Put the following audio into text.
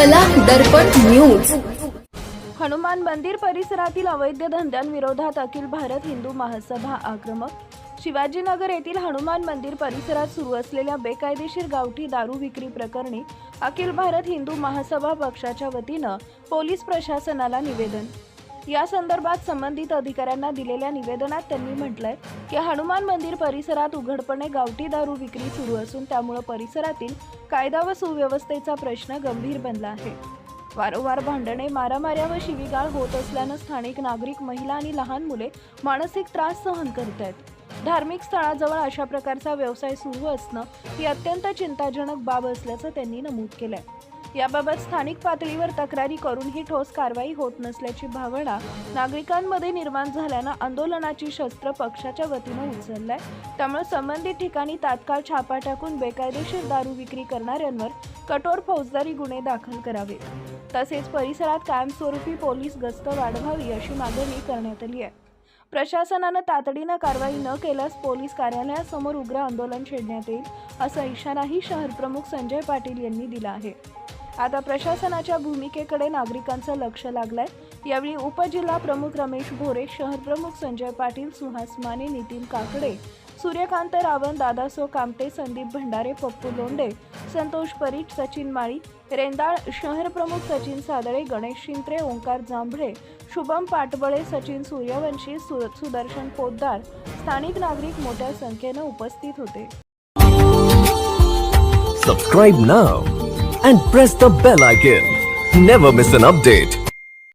कला दर्पण न्यूज। हनुमान मंदिर परिसरातील अवैध धंद्यांविरोधात अखिल भारत हिंदू महासभा आक्रमक। शिवाजीनगर येथील हनुमान मंदिर परिसरात सुरू असलेल्या बेकायदेशीर गावठी दारू विक्री प्रकरणी अखिल भारत हिंदू महासभा पक्षाच्या वतीनं पोलीस प्रशासनाला निवेदन। या संदर्भात संबंधित अधिकाऱ्यांना दिलेल्या निवेदनात त्यांनी म्हटलंय की हनुमान मंदिर परिसरात उघडपणे गावठी दारू विक्री सुरू असून त्यामुळे परिसरातील कायदा व सुव्यवस्थेचा प्रश्न गंभीर बनला आहे। वारंवार भांडणे, मारामाऱ्या व शिवीगाळ होत असल्यानं स्थानिक नागरिक, महिला आणि लहान मुले मानसिक त्रास सहन करत आहेत। धार्मिक स्थळाजवळ अशा प्रकारचा व्यवसाय सुरू असणं ही अत्यंत चिंताजनक बाब असल्याचं त्यांनी नमूद केलंय। याबाबत स्थानिक पातळीवर तक्रारी करूनही ठोस कारवाई होत नसल्याची भावना नागरिकांमध्ये निर्माण झाल्यानं आंदोलनाची शस्त्र पक्षाच्या वतीनं उचललाय। त्यामुळे संबंधित ठिकाणी तात्काळ छापा टाकून बेकायदेशीर दारू विक्री करणाऱ्यांवर कठोर फौजदारी गुन्हे दाखल करावे, तसेच परिसरात कायमस्वरूपी पोलीस गस्त वाढवावी अशी मागणी करण्यात आली आहे। प्रशासनानं तातडीनं कारवाई न केल्यास पोलीस कार्यालयासमोर उग्र आंदोलन छेडण्यात येईल असा इशाराही शहर प्रमुख संजय पाटील यांनी दिला आहे। आता प्रशासनाच्या भूमिकेकडे नागरिकांचं लक्ष लागलंय। यावेळी उपजिल्हा प्रमुख रमेश भोरे, शहर प्रमुख संजय पाटील, सुहास माने, नितीन काकडे, सूर्यकांत रावण, दादासो कामते, संदीप भंडारे, पप्पू लोंढे, संतोष परीट, सचिन माळी, रेंदाळ, शहर प्रमुख सचिन सादळे, गणेश शिंत्रे, ओंकार जांभळे, शुभम पाटबळे, सचिन सूर्यवंशी, सुदर्शन पोद्दार, स्थानिक नागरिक मोठ्या संख्येनं उपस्थित होते। Subscribe now and press the bell icon. Never miss an update.